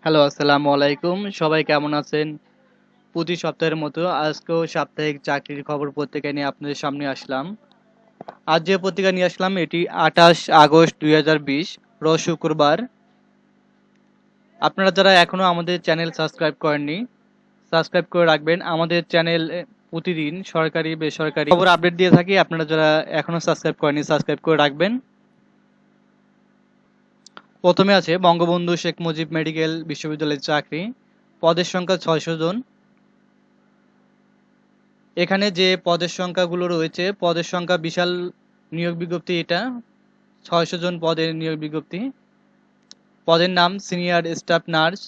Hello, আসসালামু আলাইকুম। সবাই কেমন আছেন? প্রতি সপ্তাহের মতো আজকেও সাপ্তাহিক চাকরির খবর পত্রিকা নিয়ে আপনাদের সামনে আসলাম। আজ যে পত্রিকা নিয়ে আসলাম এটি ২৮ আগস্ট ২০২০ রোজ শুক্রবার। আপনারা যারা এখনো আমাদের চ্যানেল সাবস্ক্রাইব করেননি, সাবস্ক্রাইব করে রাখবেন। আমাদের চ্যানেল প্রতিদিন সরকারি, বেসরকারি খবর আপডেট দিয়ে থাকি। আপনারা যারা এখনো সাবস্ক্রাইব করেননি, সাবস্ক্রাইব করে রাখবেন। প্রথমে আছে বঙ্গবন্ধু শেখ মুজিব মেডিকেল বিশ্ববিদ্যালয়ের চাকরি। পদের সংখ্যা ৬০০ জন। এখানে যে পদের সংখ্যাগুলো রয়েছে, পদের সংখ্যা বিশাল নিয়োগ বিজ্ঞপ্তি এটা। ৬০০ জন পদের নিয়োগ বিজ্ঞপ্তি। পদের নাম সিনিয়র স্টাফ নার্স।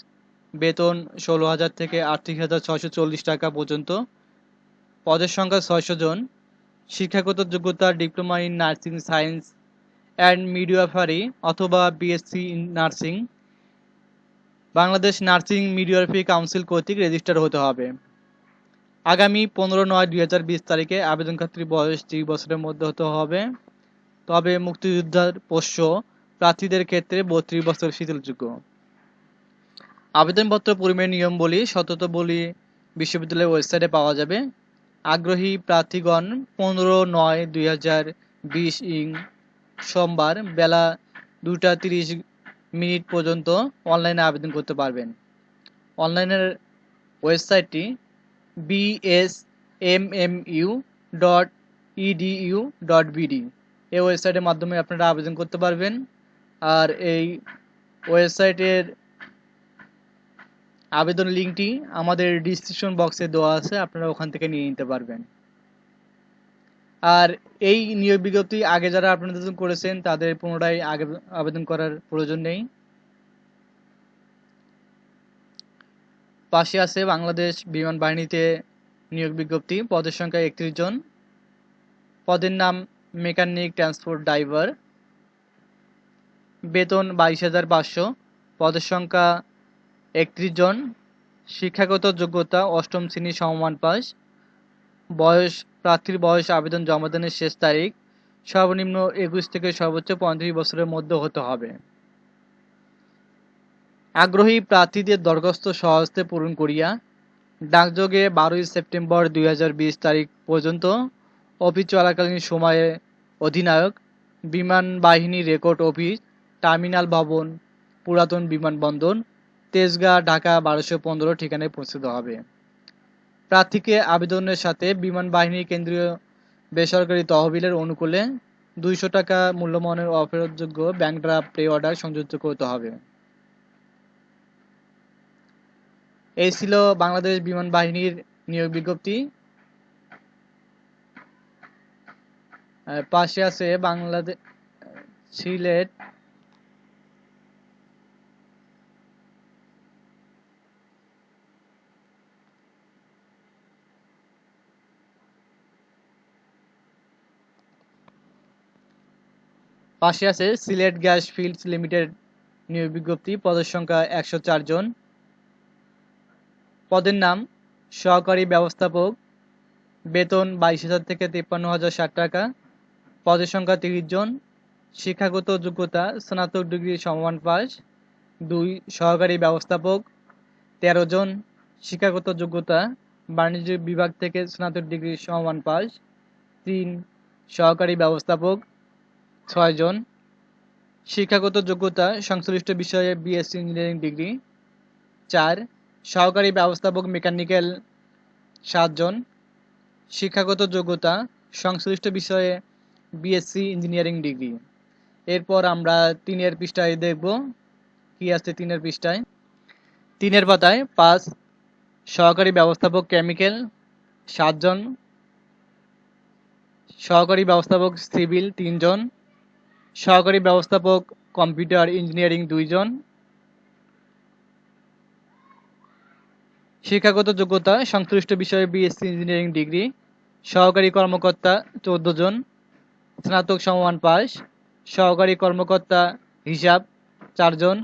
বেতন ১৬,০০০ থেকে ৩৮,৬৪০ টাকা পর্যন্ত। পদের সংখ্যা ৬০০ জন। শিক্ষাগত যোগ্যতা diploma in nursing science and midwifery অথবা BSc in nursing. Bangladesh nursing midwifery council কর্তৃক রেজিস্টার হতে হবে। আগামী ১৫/৯/২০২০ তারিখে আবেদনকারীর বয়স ৩০ বছরের মধ্যে হতে হবে। তবে মুক্তিযোদ্ধার পোষ্য প্রার্থীদের ক্ষেত্রে ৩২ বছর শিথিলযোগ্য। আবেদনপত্র পূরণের নিয়মাবলী শর্তাবলী বিশ্ববিদ্যালয়ের ওয়েবসাইটে পাওয়া যাবে। আগ্রহী প্রার্থীগণ ১৫/৯/২০২০ সোমবার বেলা ২টা ৩০ পর্যন্ত অনলাইনে আবেদন করতে পারবেন। অনলাইনের ওয়েবসাইটটি bsmmu.edu.bd। এই ওয়েবসাইটের মাধ্যমে আপনারা আবেদন করতে পারবেন। আর এই ওয়েবসাইটের আবেদন লিঙ্কটি আমাদের ডিসক্রিপশন বক্সে দেওয়া আছে, আপনারা ওখান থেকে নিয়ে নিতে পারবেন। আর এই নিয়োগ বিজ্ঞপ্তি আগে যারা আপনারা করেছেন তাদের পুনরায় আগে আবেদন করার প্রয়োজন নেই। পাশে আছে বাংলাদেশ বিমান বাহিনীতে নিয়োগ বিজ্ঞপ্তি। পদের সংখ্যা ৩১ জন। পদের নাম মেকানিক ট্রান্সপোর্ট ড্রাইভার। বেতন ২২,৫০০। পদের সংখ্যা ৩১ জন। শিক্ষাগত যোগ্যতা অষ্টম শ্রেণী সমমান পাস। প্রার্থীর বয়স আবেদন জমাদানের শেষ তারিখ সর্বনিম্ন ২১ থেকে সর্বোচ্চ ৩৫ বছরের মধ্যে হতে হবে। আগ্রহী প্রার্থীদের দরখাস্ত স্বহস্তে পূরণ করিয়া ডাকযোগে ১২ সেপ্টেম্বর ২০২০ তারিখ পর্যন্ত অফিস চলাকালীন সময়ে অধিনায়ক, বিমান বাহিনী রেকর্ড অফিস, টার্মিনাল ভবন, পুরাতন বিমানবন্দর, তেজগাঁ, ঢাকা ১২১৫ ঠিকানায় পৌঁছতে হবে। প্রার্থীকে আবেদনের সাথে বিমান বাহিনীর কেন্দ্রীয় বেসরকারি তহবিলের অনুকূলে ২০০ টাকা মূল্যমানের অফেরতযোগ্য ব্যাংক ড্রাফট পে অর্ডার সংযুক্ত করতে হবে। এই ছিল বাংলাদেশ বিমান বাহিনীর নিয়োগ বিজ্ঞপ্তি। পাশে আছে Bangladesh Sylhet Sylhet gas fields limited নিয়োগ বিজ্ঞপ্তি। পদের সংখ্যা ১০৪ জন। পদের নাম সহকারী ব্যবস্থাপক। বেতন ২২,০০০ থেকে ৫৩,০৬০ টাকা। পদের সংখ্যা ৩০ জন। শিক্ষাগত যোগ্যতা স্নাতক ডিগ্রি সমমান পাস। ২ সহকারী ব্যবস্থাপক ১৩ জন। শিক্ষাগত যোগ্যতা বাণিজ্য বিভাগ থেকে স্নাতক ডিগ্রি সমমান পাস। ৩ সহকারী ব্যবস্থাপক ৬ জন। শিক্ষাগত যোগ্যতা সংশ্লিষ্ট বিষয়ে বিএসসি ইঞ্জিনিয়ারিং ডিগ্রি। ৪ সহকারী ব্যবস্থাপক মেকানিক্যাল ৭ জন। শিক্ষাগত যোগ্যতা সংশ্লিষ্ট বিষয়ে বিএসসি ইঞ্জিনিয়ারিং ডিগ্রি। এরপর আমরা ৩ পৃষ্ঠায় দেখব কি আছে ৩ পৃষ্ঠায়। ৩ পাতায় ৫ সহকারী ব্যবস্থাপক কেমিক্যাল ৭ জন। সহকারী ব্যবস্থাপক সিভিল ৩ জন। সহকারী ব্যবস্থাপক কম্পিউটার ইঞ্জিনিয়ারিং ২ জন। শিক্ষাগত যোগ্যতা সংশ্লিষ্ট বিষয়ে বিএসসি ইঞ্জিনিয়ারিং ডিগ্রি। সহকারী কর্মকর্তা ১৪ জন। স্নাতক সমমান পাস। সহকারী কর্মকর্তা হিসাব ৪ জন।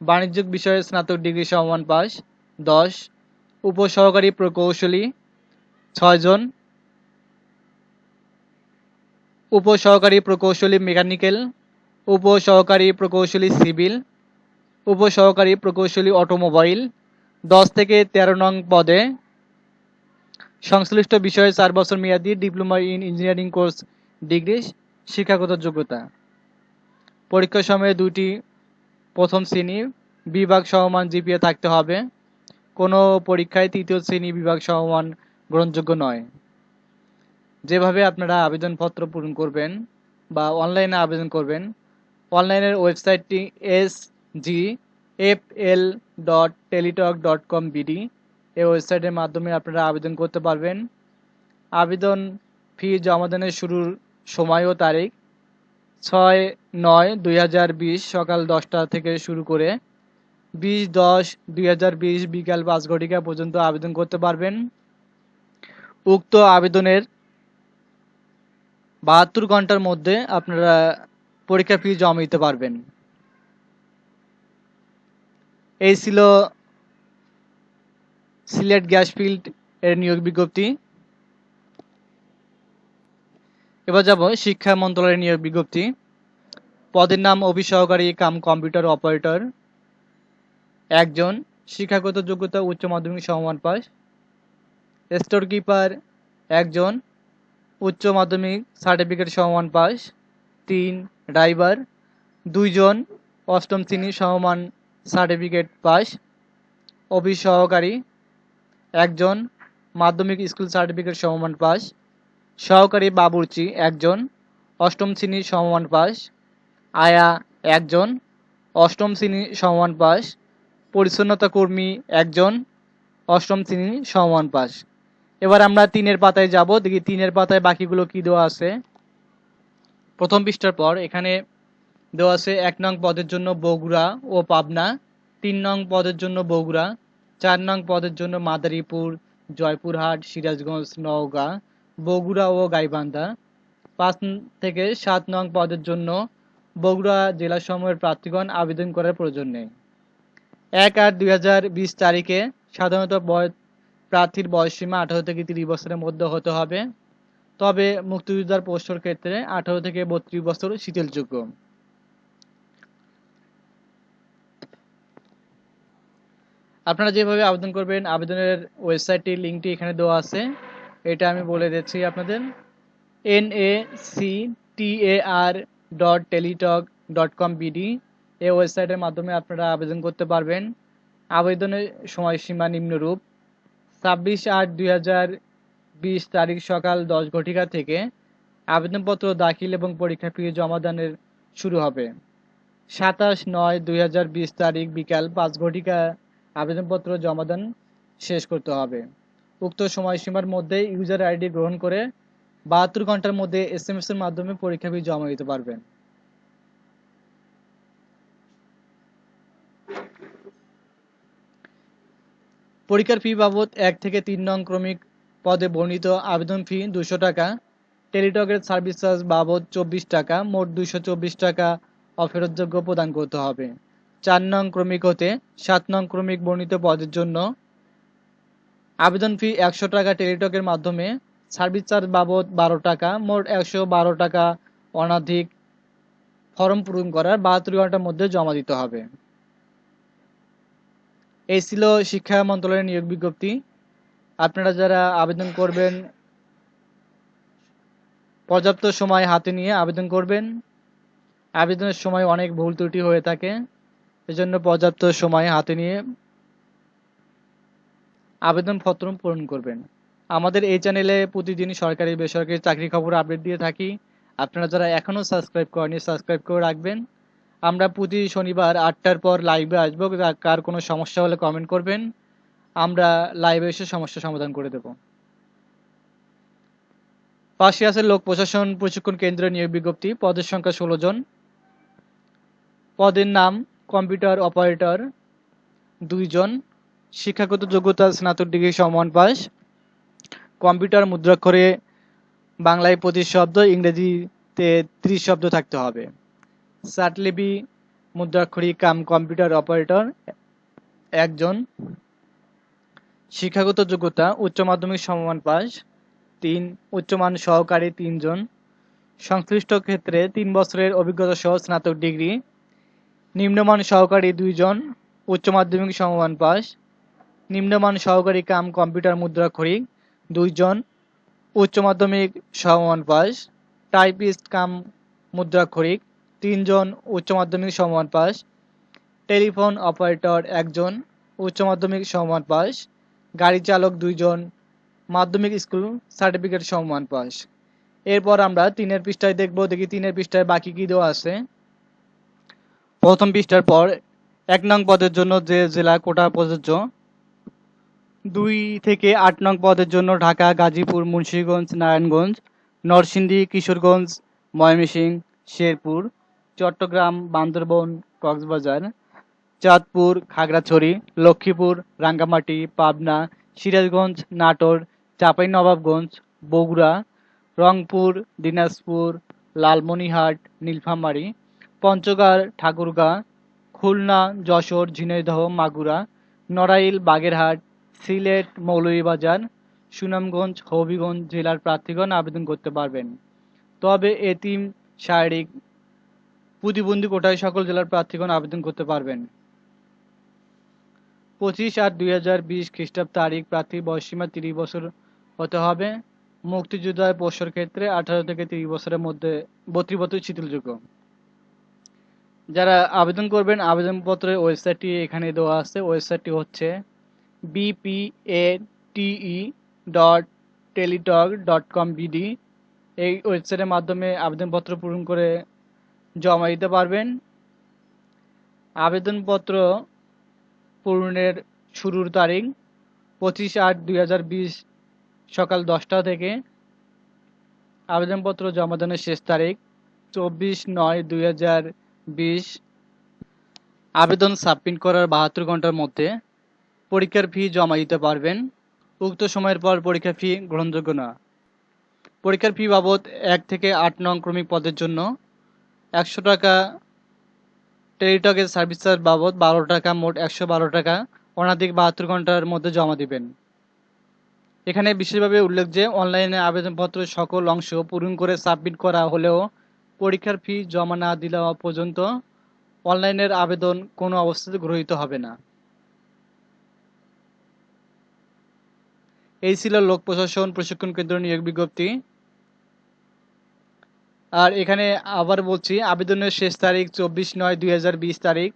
বাণিজ্যিক বিষয়ে স্নাতক ডিগ্রি সমমান পাস ১০। উপসহকারী প্রকৌশলী ৬ জন। উপসহকারী প্রকৌশলী মেকানিক্যাল। উপসহকারী প্রকৌশলী সিভিল। উপসহকারী প্রকৌশলী অটোমোবাইল 10 থেকে 13 নং পদে সংশ্লিষ্ট বিষয়ে 4 বছর মেয়াদী diploma in engineering course degree শিক্ষাগত যোগ্যতা। পরীক্ষা সময়ে 2টি প্রথম শ্রেণী বিভাগ সমমান জিপিএ থাকতে হবে। কোনো পরীক্ষায় তৃতীয় শ্রেণী বিভাগ সমমান গ্রহণযোগ্য নয়। যেভাবে আপনারা আবেদনপত্র পূরণ করবেন বা অনলাইনে আবেদন করবেন, অনলাইনের ওয়েবসাইটটি sgfl.teletalk.com/bd এই ওয়েবসাইটের মাধ্যমে আপনারা আবেদন করতে পারবেন। আবেদন ফি জমাদানের শুরুর সময় ও তারিখ 6/9/2020 সকাল 10টা থেকে শুরু করে 20/10/2020 বিকাল 5 ঘটিকা পর্যন্ত আবেদন করতে পারবেন। উক্ত আবেদনের 72 ঘন্টার মধ্যে আপনারা পরীক্ষা ফি জমা দিতে পারবেন। এই ছিল সিলেট গ্যাস ফিল্ড এর নিয়োগ বিজ্ঞপ্তি। এবার যাব শিক্ষা মন্ত্রণালয়ের নিয়োগ বিজ্ঞপ্তি। পদের নাম অফিস সহকারী কাম কম্পিউটার অপারেটর 1 জন, শিক্ষাগত যোগ্যতা উচ্চ মাধ্যমিক সমমান পাস। স্টোর কিপার 1 জন, উচ্চ মাধ্যমিক সার্টিফিকেট সমমান পাস। 3 ড্রাইভার 2 জন, অষ্টম শ্রেণী সমমান সার্টিফিকেট পাস। অফিস সহকারী 1 জন, মাধ্যমিক স্কুল সার্টিফিকেট সমমান পাস। সহকারী বাবুর্চি 1 জন, অষ্টম শ্রেণী সমমান পাস। আয়া 1 জন, অষ্টম শ্রেণী সমমান পাস। পরিচ্ছন্নতা কর্মী 1 জন, অষ্টম শ্রেণী সমমান পাস। এবার আমরা 3-এর পাতায় যাব, দেখি 3-এর পাতায় বাকিগুলো কি দেওয়া আছে। প্রথম পৃষ্ঠার পর এখানে দেওয়া আছে 1 নং পদের জন্য বগুড়া ও পাবনা, 3 নং পদের জন্য বগুড়া, 4 নং পদের জন্য মাদারীপুর, জয়পুরহাট, সিরাজগঞ্জ, নওগাঁ, বগুড়া ও গাইবান্ধা, 5 থেকে 7 নং পদের জন্য বগুড়া জেলাসমূহের প্রার্থীগণ আবেদন করার প্রয়োজন নেই। 1/8/2020 তারিখে সাধারণত প্রার্থীর বয়সসীমা 18 থেকে 30 বছরের মধ্যে হতে হবে। তবে মুক্তিযোদ্ধার পোস্টের ক্ষেত্রে 18 থেকে 32 বছর শিথিলযোগ্য। আপনারা যেভাবে আবেদন করবেন, আবেদনের ওয়েবসাইটটির লিঙ্কটি এখানে দেওয়া আছে। এটা আমি বলে দিচ্ছি আপনাদের, nactar.teletalk.com/bd এই ওয়েবসাইটের মাধ্যমে আপনারা আবেদন করতে পারবেন। আবেদনের সময়সীমা নিম্নরূপ: 26/8/2020 তারিখ সকাল 10 ঘটিকা থেকে আবেদনপত্র দাখিল এবং পরীক্ষা ফি জমাদানের শুরু হবে। 27/9/2020 তারিখ বিকাল 5 ঘটিকা আবেদনপত্র জমাদান শেষ করতে হবে। উক্ত সময়সীমার মধ্যে ইউজার আইডি গ্রহণ করে 72 ঘন্টার মধ্যে SMS এর মাধ্যমে পরীক্ষা ফি জমা দিতে পারবেন। পরীক্ষার ফি বাবদ 1 থেকে 3 নং ক্রমিক পদে বর্ণিত আবেদন ফি 200 টাকা, টেলিটকের সার্ভিস চার্জ বাবদ 24 টাকা, মোট 224 টাকা অফেরতযোগ্য প্রদান করতে হবে। 4 নং ক্রমিক হতে 7 নং ক্রমিক বর্ণিত পদের জন্য আবেদন ফি 100 টাকা টেলিটকের মাধ্যমে, সার্ভিস চার্জ বাবদ 12 টাকা, মোট 112 টাকা অনধিক ফর্ম পূরণ করার 72 ঘন্টার মধ্যে জমা দিতে হবে। এই ছিল শিক্ষা মন্ত্রণালয়ের নিয়োগ বিজ্ঞপ্তি। আপনারা যারা আবেদন করবেন পর্যাপ্ত সময় হাতে নিয়ে আবেদন করবেন। আবেদনের সময় অনেক ভুল ত্রুটি হয়ে থাকে, এজন্য পর্যাপ্ত সময় হাতে নিয়ে আবেদনপত্র পূরণ করবেন। আমাদের এই চ্যানেলে প্রতিদিন সরকারি বেসরকারি চাকরি খবর আপডেট দিয়ে থাকি। আপনারা যারা এখনও সাবস্ক্রাইব করেনি সাবস্ক্রাইব করে রাখবেন। আমরা প্রতি শনিবার 8টার পর লাইভে আসবো। কার কোনো সমস্যা হলে কমেন্ট করবেন, আমরা লাইভে এসে সমস্যা সমাধান করে দেব। পাশে আছে লোক প্রশাসন প্রশিক্ষণ কেন্দ্রের নিয়োগ বিজ্ঞপ্তি। পদের সংখ্যা 16 জন। পদের নাম কম্পিউটার অপারেটর 2 জন, শিক্ষাগত যোগ্যতা স্নাতক ডিগ্রি সমমান পাস। কম্পিউটার মুদ্রাক্ষরে বাংলায় 25 শব্দ, ইংরেজিতে 30 শব্দ থাকতে হবে। সাটলিপি মুদ্রাক্ষরী কাম কম্পিউটার অপারেটর 1 জন, শিক্ষাগত যোগ্যতা উচ্চ মাধ্যমিক সমমান পাস। 3 উচ্চমান সহকারী 3 জন, সংশ্লিষ্ট ক্ষেত্রে 3 বছরের অভিজ্ঞতা সহ স্নাতক ডিগ্রি। নিম্নমান সহকারী 2 জন, উচ্চ মাধ্যমিক সমমান পাস। নিম্নমান সহকারী কাম কম্পিউটার মুদ্রাক্ষরিক 2 জন, উচ্চ মাধ্যমিক সমমান পাস। টাইপিস্ট কাম মুদ্রাক্ষরিক 3 জন, উচ্চ মাধ্যমিক সমমান পাস। টেলিফোন অপারেটর 1 জন, উচ্চ মাধ্যমিক সমমান পাস। গাড়ি চালক 2 জন, মাধ্যমিক স্কুল সার্টিফিকেট সমমান পাস। এরপর আমরা 3 পৃষ্ঠায় দেখব, দেখি 3 পৃষ্ঠায় বাকি কি দেওয়া আছে। প্রথম পৃষ্ঠার পর 1 নং পদের জন্য যে জেলা কোটা প্রযোজ্য, 2 থেকে 8 নং পদের জন্য ঢাকা, গাজীপুর, মুন্সিগঞ্জ, নারায়ণগঞ্জ, নরসিংদী, কিশোরগঞ্জ, ময়মনসিংহ, শেরপুর, চট্টগ্রাম, বান্দরবান, কক্সবাজার, চাঁদপুর, খাগড়াছড়ি, লক্ষ্মীপুর, রাঙ্গামাটি, পাবনা, সিরাজগঞ্জ, নাটোর, চাঁপাইনবাবগঞ্জ, বগুড়া, রংপুর, দিনাজপুর, লালমনিরহাট, নীলফামারী, পঞ্চগড়, ঠাকুরগাঁও, খুলনা, যশোর, ঝিনাইদহ, মাগুরা, নড়াইল, বাগেরহাট, সিলেট, মৌলভীবাজার, সুনামগঞ্জ, হবিগঞ্জ জেলার প্রার্থীগণ আবেদন করতে পারবেন। তবে এতিম, শারীরিক প্রতিবন্ধী কোটায় সকল জেলার প্রার্থীগণ আবেদন করতে পারবেন। 25/8/2020 খ্রিস্টাব্দ তারিখ। প্রার্থীর বয়সসীমা 30 বছর হতে হবে। মুক্তিযোদ্ধার পোষ্যর ক্ষেত্রে 18 থেকে 30 বছরের মধ্যে 32 বছর শিথিলযোগ্য। যারা আবেদন করবেন, আবেদনপত্রের ওয়েবসাইটটি এখানে দেওয়া আছে। ওয়েবসাইটটি হচ্ছে bpate.teletalk.com.bd। এই ওয়েবসাইটের মাধ্যমে আবেদনপত্র পূরণ করে জমা দিতে পারবেন। আবেদনপত্র পূরণের শুরুর তারিখ 25/8/2020 সকাল 10টা থেকে। আবেদনপত্র জমা দানের শেষ তারিখ 24/9/2020। আবেদন সাবমিট করার 72 ঘন্টার মধ্যে পরীক্ষার ফি জমা দিতে পারবেন। উক্ত সময়ের পর পরীক্ষার ফি গ্রহণযোগ্য না। পরীক্ষার ফি বাবদ 1 থেকে 8 নং ক্রমিক পদের জন্য 100 টাকা, টেলিটকের সার্ভিস চার্জ বাবদ 12 টাকা, মোট 112 টাকা অনধিক 72 ঘন্টার মধ্যে জমা দিবেন। এখানে বিশেষভাবে উল্লেখ যে অনলাইনে আবেদনপত্রের সকল অংশ পূরণ করে সাবমিট করা হলেও পরীক্ষার ফি জমা না দেওয়া পর্যন্ত অনলাইনের আবেদন কোনো অবস্থাতে গৃহীত হবে না। এই ছিল লোক প্রশাসন প্রশিক্ষণ কেন্দ্র নিয়োগ বিজ্ঞপ্তি। আর এখানে আবার বলছি, আবেদনের শেষ তারিখ 24/9/2020 তারিখ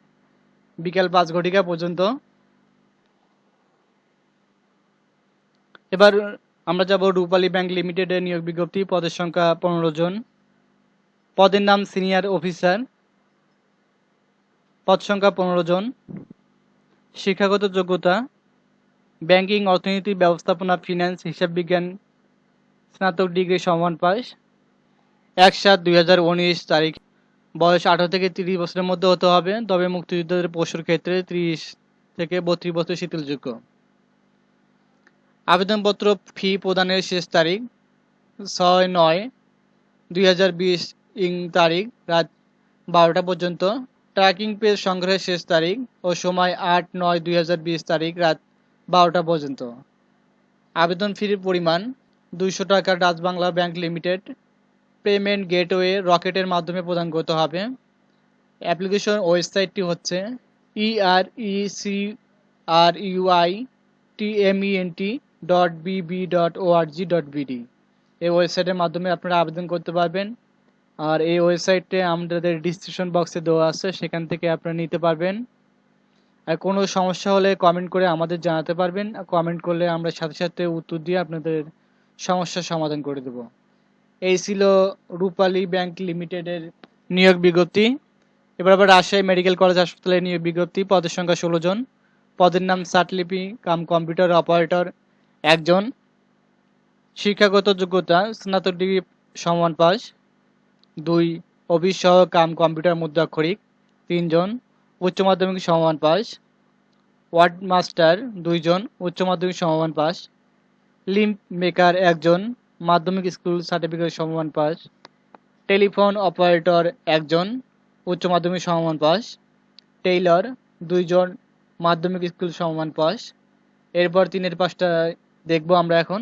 বিকাল 5 ঘটিকা পর্যন্ত। এবার আমরা যাব রূপালী ব্যাংক লিমিটেডের নিয়োগ বিজ্ঞপ্তি। পদের সংখ্যা 15 জন। পদের নাম সিনিয়র অফিসার। পদ সংখ্যা 15 জন। শিক্ষাগত যোগ্যতা ব্যাংকিং, অর্থনীতি, ব্যবস্থাপনা, ফিন্যান্স, হিসাব বিজ্ঞান স্নাতক ডিগ্রি সমমান পাস। 1/7/2019 তারিখ। বয়স 18 থেকে 30 বছরের মধ্যে হতে হবে। তবে মুক্তিযোদ্ধাদের পোষ্যর ক্ষেত্রে 30 থেকে 32 বছর শিথিলযোগ্য। আবেদনপত্র ফি প্রদানের শেষ তারিখ 6/9/2020 তারিখ রাত 12টা পর্যন্ত। ট্র্যাকিং পেজ সংগ্রহের শেষ তারিখ ও সময় 8/9/2020 তারিখ রাত 12টা পর্যন্ত। আবেদন ফির পরিমাণ 200 টাকা Dutch Bangla bank limited. Payment gateway রকেটের মাধ্যমে প্রদান করতে হবে। অ্যাপ্লিকেশন ওয়েবসাইটটি হচ্ছে erecruitment.bb.org.bd। এই ওয়েবসাইটের মাধ্যমে আপনারা আবেদন করতে পারবেন। আর এই ওয়েবসাইটে আমাদের ডিসক্রিপশন বক্সে দেওয়া আছে, সেখান থেকে আপনারা নিতে পারবেন। আর কোনো সমস্যা হলে কমেন্ট করে আমাদের জানাতে পারবেন। কমেন্ট করলে আমরা সাথে সাথে উত্তর দিয়ে আপনাদের সমস্যার সমাধান করে দেব। এই ছিল রূপালী ব্যাংক লিমিটেডের নিয়োগ বিজ্ঞপ্তি। এবার আবার রাজশাহী মেডিকেল কলেজ হাসপাতালের নিয়োগ বিজ্ঞপ্তি। পদের সংখ্যা 16 জন। পদের নাম সার্টলিপি কাম কম্পিউটার অপারেটর 1 জন। শিক্ষাগত যোগ্যতা স্নাতক ডিগ্রি সমমান পাস। 2 অফিস সহ কাম কম্পিউটার মুদ্রাক্ষরিক 3 জন, উচ্চ মাধ্যমিক সমমান পাস। ওয়ার্ড মাস্টার 2 জন, উচ্চ মাধ্যমিক সমমান পাস। লিম্প মেকার 1 জন, মাধ্যমিক স্কুল সার্টিফিকেট সমমান পাস। টেলিফোন অপারেটর 1 জন, উচ্চ মাধ্যমিক সমমান পাস। টেইলর 2 জন, মাধ্যমিক স্কুল সমমান পাস। এরপর 3 পাঁচটা দেখব আমরা এখন।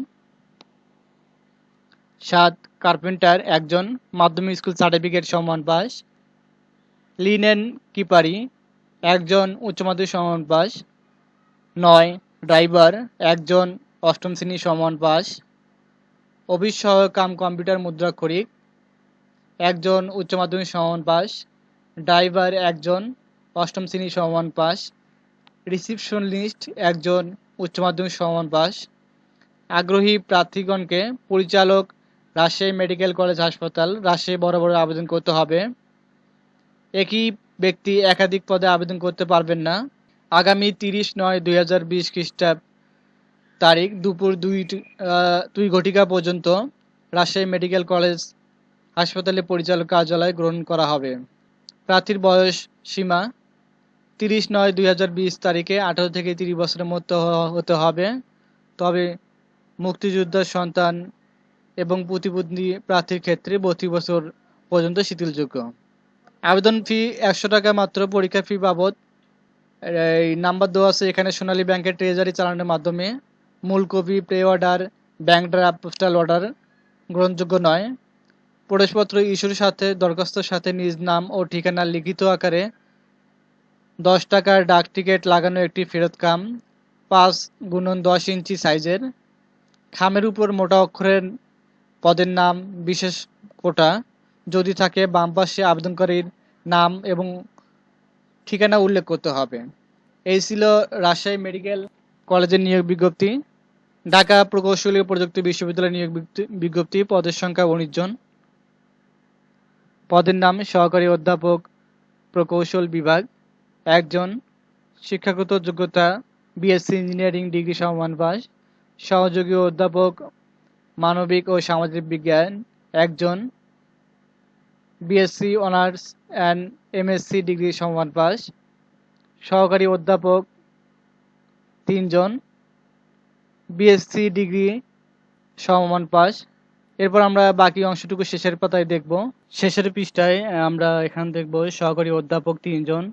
7 কার্পেন্টার 1 জন, মাধ্যমিক স্কুল সার্টিফিকেট সমমান পাস। লিনেন কিপারি একজন উচ্চ মাধ্যমিক সমমান পাস। 9 ড্রাইভার একজন অষ্টম শ্রেণী সমমান পাস। অফিস সহায়ক কাম কম্পিউটার মুদ্রাক্ষরিক একজন উচ্চ মাধ্যমিক সমমান পাস। ড্রাইভার একজন অষ্টম শ্রেণী সমমান পাস। রিসিপশনিস্ট একজন উচ্চ মাধ্যমিক সমমান পাস। আগ্রহী প্রার্থীগণকে পরিচালক, রাজশাহী মেডিকেল কলেজ হাসপাতাল, রাজশাহী বরাবর আবেদন করতে হবে। একই ব্যক্তি একাধিক পদে আবেদন করতে পারবেন না। আগামী 30/9/2020 খ্রিস্টাব্দ তারিখ দুপুর 2 ঘটিকা পর্যন্ত রাজশাহী মেডিকেল কলেজ হাসপাতালে পরিচালক কার্যালয় গ্রহণ করা হবে। প্রার্থীর বয়স সীমা 30/9/2020 তারিখে 18 থেকে 30 বছরের মধ্যে হতে হবে। তবে মুক্তিযোদ্ধার সন্তান এবং প্রতিবন্ধী প্রার্থীর ক্ষেত্রে 32 বছর পর্যন্ত শিথিলযোগ্য। আবেদন ফি 100 টাকা মাত্র। পরীক্ষা ফি বাবদ এই নাম্বার দেওয়া আছে এখানে। সোনালী ব্যাংকের ট্রেজারি চালানের মাধ্যমে মূল copy, pay order, bank draft, postal order গ্রহণযোগ্য নয়। প্রবেশপত্র ইস্যুর সাথে দরখাস্তর সাথে নিজ নাম ও ঠিকানা লিখিত আকারে 10 টাকার ডাক টিকিট লাগানো একটি ফেরতকাম 5x10 ইঞ্চি সাইজের। খামের উপর মোটা অক্ষরের পদের নাম বিশেষ কোটা যদি থাকে বাম পাশে আবেদনকারীর নাম এবং ঠিকানা উল্লেখ করতে হবে। এই ছিল রাজশাহী মেডিকেল কলেজের নিয়োগ বিজ্ঞপ্তি। ঢাকা প্রকৌশলী ও প্রযুক্তি বিশ্ববিদ্যালয়ের নিয়োগ বিজ্ঞপ্তি। পদের সংখ্যা 19 জন। পদের নাম সহকারী অধ্যাপক, প্রকৌশল বিভাগ 1 জন। শিক্ষাগত যোগ্যতা বিএসসি ইঞ্জিনিয়ারিং ডিগ্রি সমমান পাস। সহযোগী অধ্যাপক, মানবিক ও সামাজিক বিজ্ঞান 1 জন। BSc honours and MSc degree সমমান পাস। সহকারী অধ্যাপক 3 জন। বিএসসি ডিগ্রি সমমান পাস। এরপর আমরা বাকি অংশটুকু শেষের পাতায় দেখব। শেষের পৃষ্ঠায় আমরা এখানে দেখব সহকারী অধ্যাপক 3 জন,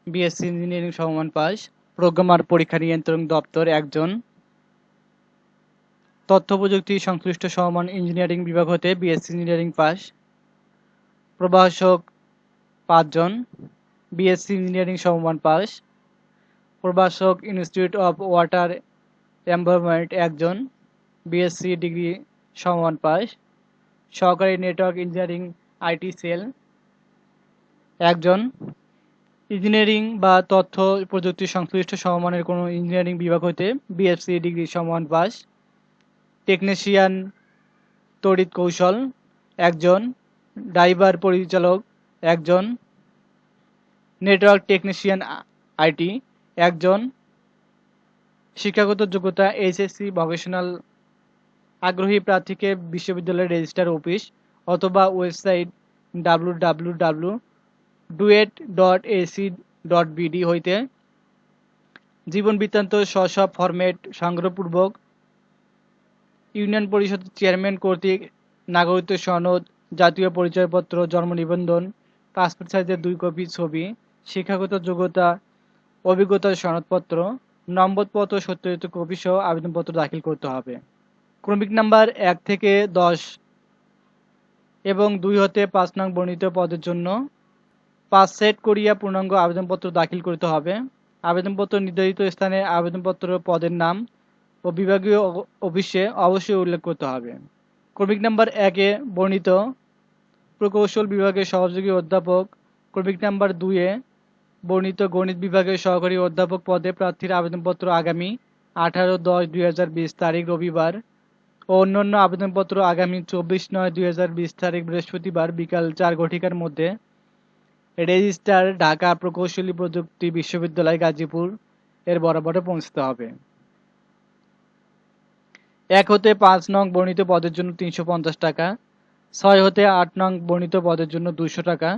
বিএসসি ইঞ্জিনিয়ারিং সমমান পাস। প্রোগ্রামার পরীক্ষা নিয়ন্ত্রণ দপ্তর 1 জন। তথ্য প্রযুক্তি সংশ্লিষ্ট সমমান ইঞ্জিনিয়ারিং বিভাগ হতে বিএসসি ইঞ্জিনিয়ারিং পাস। প্রভাষক 5 জন, বিএসসি ইঞ্জিনিয়ারিং সমমান পাস। প্রভাষক ইনস্টিটিউট অফ ওয়াটার এনভায়রনমেন্ট 1 জন, বিএসসি ডিগ্রি সমমান পাস। সহকারী নেটওয়ার্ক ইঞ্জিনিয়ারিং আইটি সেল 1 জন। ইঞ্জিনিয়ারিং বা তথ্য প্রযুক্তি সংশ্লিষ্ট সমমানের কোনো ইঞ্জিনিয়ারিং বিভাগ হতে বিএসসি ডিগ্রি সমমান পাস। টেকনিশিয়ান তড়িৎ কৌশল 1 জন। ড্রাইভার পরিচালক 1 জন। নেটওয়ার্ক টেকনিশিয়ান আইটি 1 জন। শিক্ষাগত যোগ্যতা এইচএসসি ভোকেশনাল। আগ্রহী প্রার্থীকে বিশ্ববিদ্যালয়ের রেজিস্ট্রার অফিস অথবা ওয়েবসাইট www.duet.ac.bd হইতে জীবন বৃত্তান্ত স্ব ফরম্যাট সংগ্রহপূর্বক ইউনিয়ন পরিষদ চেয়ারম্যান কর্তৃক নাগরিকত্ব সনদ, জাতীয় পরিচয়পত্র, জন্ম নিবন্ধন, পাসপোর্ট সাইজের 2 কপি ছবি, শিক্ষাগত যোগ্যতা, অভিজ্ঞতার সনদপত্র, নম্বরপত্র সত্যায়িত কপি সহ আবেদনপত্র দাখিল করতে হবে। ক্রমিক নাম্বার 1 থেকে 10 এবং 2 হতে 5 নং বর্ণিত পদের জন্য 5 সেট করিয়া পূর্ণাঙ্গ আবেদনপত্র দাখিল করতে হবে। আবেদনপত্র নির্ধারিত স্থানে আবেদনপত্র পদের নাম ও বিভাগীয় অফিসে অবশ্যই উল্লেখ করতে হবে। ক্রমিক নাম্বার 1 এ বর্ণিত প্রকৌশল বিভাগের সহযোগী অধ্যাপক, ক্রমিক নাম্বার 2 এ বর্ণিত গণিত বিভাগের সহকারী অধ্যাপক পদে প্রার্থীর আবেদনপত্র আগামী 18/10/2020 তারিখ রবিবার ও অন্যান্য আবেদনপত্র আগামী 24/9/2020 তারিখ বৃহস্পতিবার বিকাল 4 ঘটিকার মধ্যে রেজিস্ট্রার, ঢাকা প্রকৌশলী প্রযুক্তি বিশ্ববিদ্যালয়, গাজীপুর এর বরাবরে পৌঁছতে হবে। 1 হতে 5 নং বর্ণিত পদের জন্য 350 টাকা, 6 হতে 8 নং বর্ণিত পদের জন্য 200 টাকা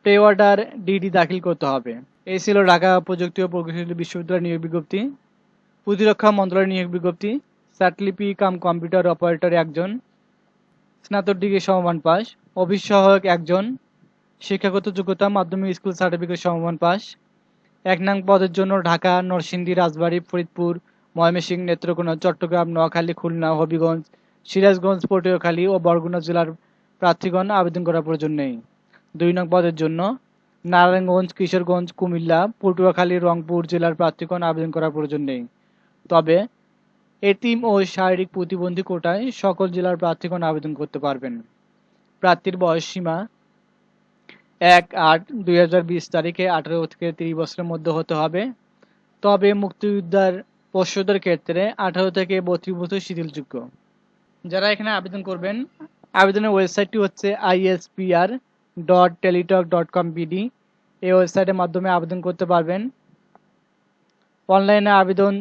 পে অর্ডার ডিডি দাখিল করতে হবে। এই ছিল ঢাকা প্রযুক্তি ও প্রকৌশলী বিশ্ববিদ্যালয় নিয়োগ বিজ্ঞপ্তি। প্রতিরক্ষা মন্ত্রণালয় নিয়োগ বিজ্ঞপ্তি। স্যাটলিপি কাম কম্পিউটার অপারেটর 1 জন, স্নাতক ডিগ্রি সমমান পাস। অফিস সহায়ক 1 জন, শিক্ষাগত যোগ্যতা মাধ্যমিক স্কুল সার্টিফিকেট সমমান পাস। 1 নং পদের জন্য ঢাকা, নরসিংদী, রাজবাড়ী, ফরিদপুর, ময়মনসিংহ, নেত্রকোনা, চট্টগ্রাম, নোয়াখালী, খুলনা, হবিগঞ্জ, সিরাজগঞ্জ, পটুয়াখালী ও বরগুনা জেলার প্রার্থীগণ আবেদন করার প্রয়োজন নেই। 2 নং পদের জন্য নারায়ণগঞ্জ, কিশোরগঞ্জ, কুমিল্লা, পটুয়াখালী, রংপুর জেলার প্রার্থীগণ আবেদন করার প্রয়োজন নেই। তবে এতিম ও শারীরিক প্রতিবন্ধী কোটায় সকল জেলার প্রার্থীগণ আবেদন করতে পারবেন। প্রার্থীর বয়স সীমা 1/8/2020 তারিখে 18 থেকে 30 বছরের মধ্যে হতে হবে। তবে মুক্তিযোদ্ধার পোষ্যদের ক্ষেত্রে 18 থেকে 32 বছর শিথিলযোগ্য। যারা এখানে আবেদন করবেন, আবেদনের ওয়েবসাইটটি হচ্ছে ispr.teletalk.com.bd। এই ওয়েবসাইটের মাধ্যমে আবেদন করতে পারবেন। অনলাইনে আবেদন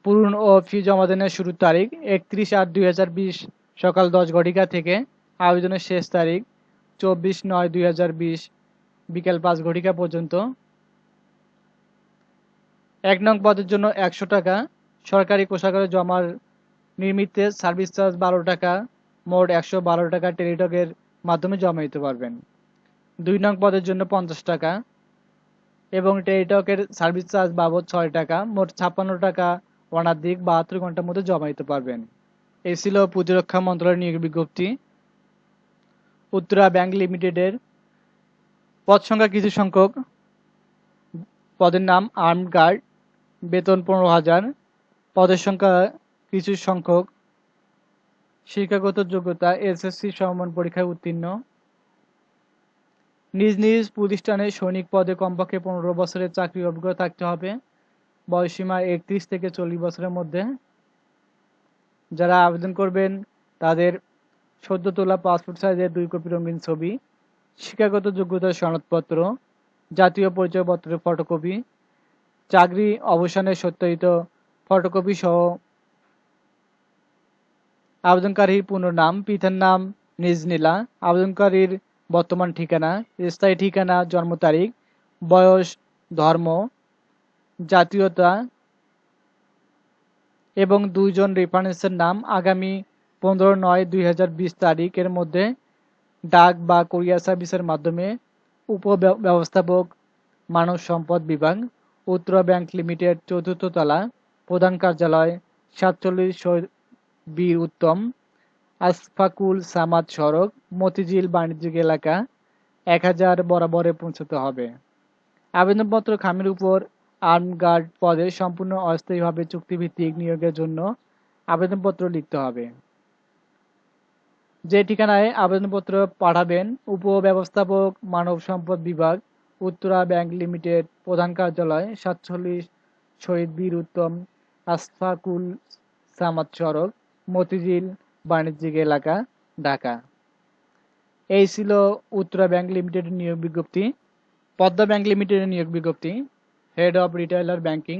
পূরণ ও ফি জমা দানের শুরুর তারিখ 31/8/2020 সকাল 10 ঘটিকা থেকে আবেদনের শেষ তারিখ 24/9/2020 বিকেল 5 ঘটিকা পর্যন্ত। 1 নং পদের জন্য 100 টাকা, সরকারি কোষাগারে জমার নিমিত্তে সার্ভিস চার্জ 12 টাকা, মোট 112 টাকা টেলিটকের মাধ্যমে জমা দিতে পারবেন। 2 নং পদের জন্য 50 টাকা এবং টেলিটকের সার্ভিস চার্জ বাবদ 6 টাকা, মোট 56 টাকা অনাধিক 72 ঘন্টার মধ্যে জমা দিতে পারবেন। এই ছিল প্রতিরক্ষা মন্ত্রণালয়ের নিয়োগ বিজ্ঞপ্তি। উত্তরা ব্যাংক লিমিটেডের পদ সংখ্যা কিছু সংখ্যক। পদের নাম আর্মড গার্ড, বেতন 15,000। পদের সংখ্যা কিছু সংখ্যক। শিক্ষাগত যোগ্যতা এসএসসি সমমান পরীক্ষায় উত্তীর্ণ। নিজ নিজ প্রতিষ্ঠানে সৈনিক পদে কমপক্ষে 15 বছরের চাকরির অভিজ্ঞতা থাকতে হবে। বয়সসীমা 31 থেকে 40 বছরের মধ্যে। যারা আবেদন করবেন তাদের সদ্য তোলা পাসপোর্ট সাইজের 2 কপি রঙিন ছবি, শিক্ষাগত যোগ্যতার সনদপত্র, জাতীয় পরিচয়পত্রের ফটোকপি, চাকরি অবসানের সত্যায়িত ফটোকপি সহ আবেদনকারীর পূর্ণ নাম, পিতার নাম নিজ নীলা, আবেদনকারীর বর্তমান ঠিকানা, স্থায়ী ঠিকানা, জন্ম তারিখ, বয়স, ধর্ম, জাতীয়তা এবং 2 জন রেফারেন্সের নাম আগামী 15/9/2020 তারিখের মধ্যে ডাক বা কুরিয়ার সার্ভিসের মাধ্যমে উপব্যবস্থাপক, মানব সম্পদ বিভাগ, উত্তরা ব্যাংক লিমিটেড, 4র্থ তলা, প্রধান কার্যালয়, 47 শহীদ বীর উত্তম, আশফাকুল সামাদ সড়ক, মতিঝিল বাণিজ্যিক এলাকা, 1000 বরাবরে পৌঁছতে হবে। আবেদনপত্র খামের উপর আর্মড গার্ড পদে সম্পূর্ণ অস্থায়ীভাবে চুক্তিভিত্তিক নিয়োগের জন্য আবেদনপত্র লিখতে হবে। যে ঠিকানায় আবেদনপত্র পাঠাবেন, উপব্যবস্থাপক, মানব সম্পদ বিভাগ, উত্তরা ব্যাংক লিমিটেড, প্রধান কার্যালয়, 47 শহীদ বীর উত্তম, আশফাকুল সামাদ সড়ক, মতিঝিল বাণিজ্যিক এলাকা, ঢাকা। এই ছিল উত্তরা ব্যাংক লিমিটেডের নিয়োগ বিজ্ঞপ্তি। পদ্মা ব্যাংক লিমিটেডের নিয়োগ বিজ্ঞপ্তি। Head of retailer banking.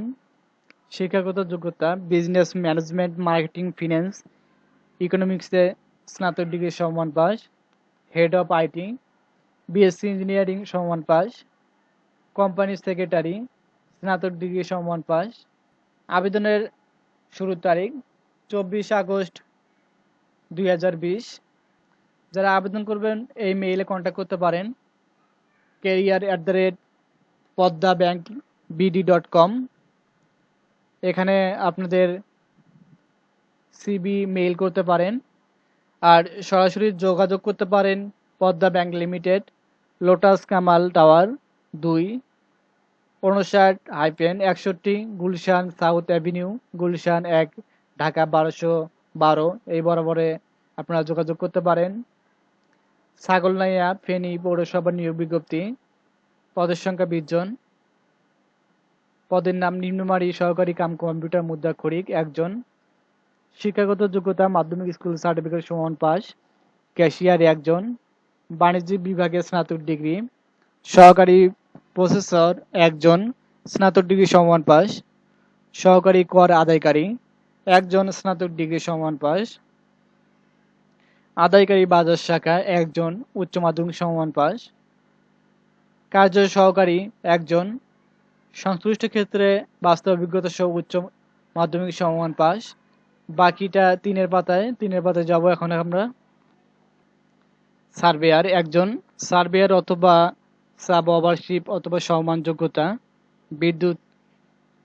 শিক্ষাগত যোগ্যতা বিজনেস ম্যানেজমেন্ট, মার্কেটিং, ফিন্যান্স, ইকোনমিক্সে স্নাতক ডিগ্রি সমমান pass. Head of IT BSc engineering সমমান পাস। কোম্পানি সেক্রেটারি স্নাতক ডিগ্রি সমমান পাস। আবেদনের শুরুর তারিখ 24 আগস্ট 2020। যারা আবেদন করবেন এই মেইলে কন্ট্যাক্ট করতে পারেন career@poddabankbd.com। এখানে আপনাদের সিবি মেইল করতে পারেন। আর সরাসরি যোগাযোগ করতে পারেন Padma bank limited, lotus Kamal tower 2, 59-61 Gulshan south avenue, Gulshan 1, Dhaka 1212। এই বরাবরে আপনারা যোগাযোগ করতে পারেন। ছাগলনাইয়া ফেনী পৌরসভার নিয়োগ বিজ্ঞপ্তি। পদের সংখ্যা 20 জন। পদের নাম নিম্নমারি সহকারী কাম কম্পিউটার মুদ্রাক্ষরিক 1 জন। শিক্ষাগত যোগ্যতা মাধ্যমিক স্কুল সার্টিফিকেট সমান পাস। ক্যাশিয়ার 1 জন। বাণিজ্যিক বিভাগে স্নাতক ডিগ্রি। সহকারী প্রসেসর 1 জন, স্নাতক ডিগ্রি সমান পাস। সহকারী কর আদায়কারী 1 জন, স্নাতক ডিগ্রি সমান পাস। আদায়কারী বাজার শাখা 1 জন, উচ্চ মাধ্যমিক সমান পাস। কার্য সহকারী 1 জন, সংশ্লিষ্ট ক্ষেত্রে বাস্তব অভিজ্ঞতা সহ উচ্চ মাধ্যমিক সমমান পাস। বাকিটা 3-এর পাতায় যাব এখন আমরা। সার্ভেয়ার 1 জন, সার্ভেয়ার অথবা সাব ওভারশিপ অথবা সমান যোগ্যতা। বিদ্যুৎ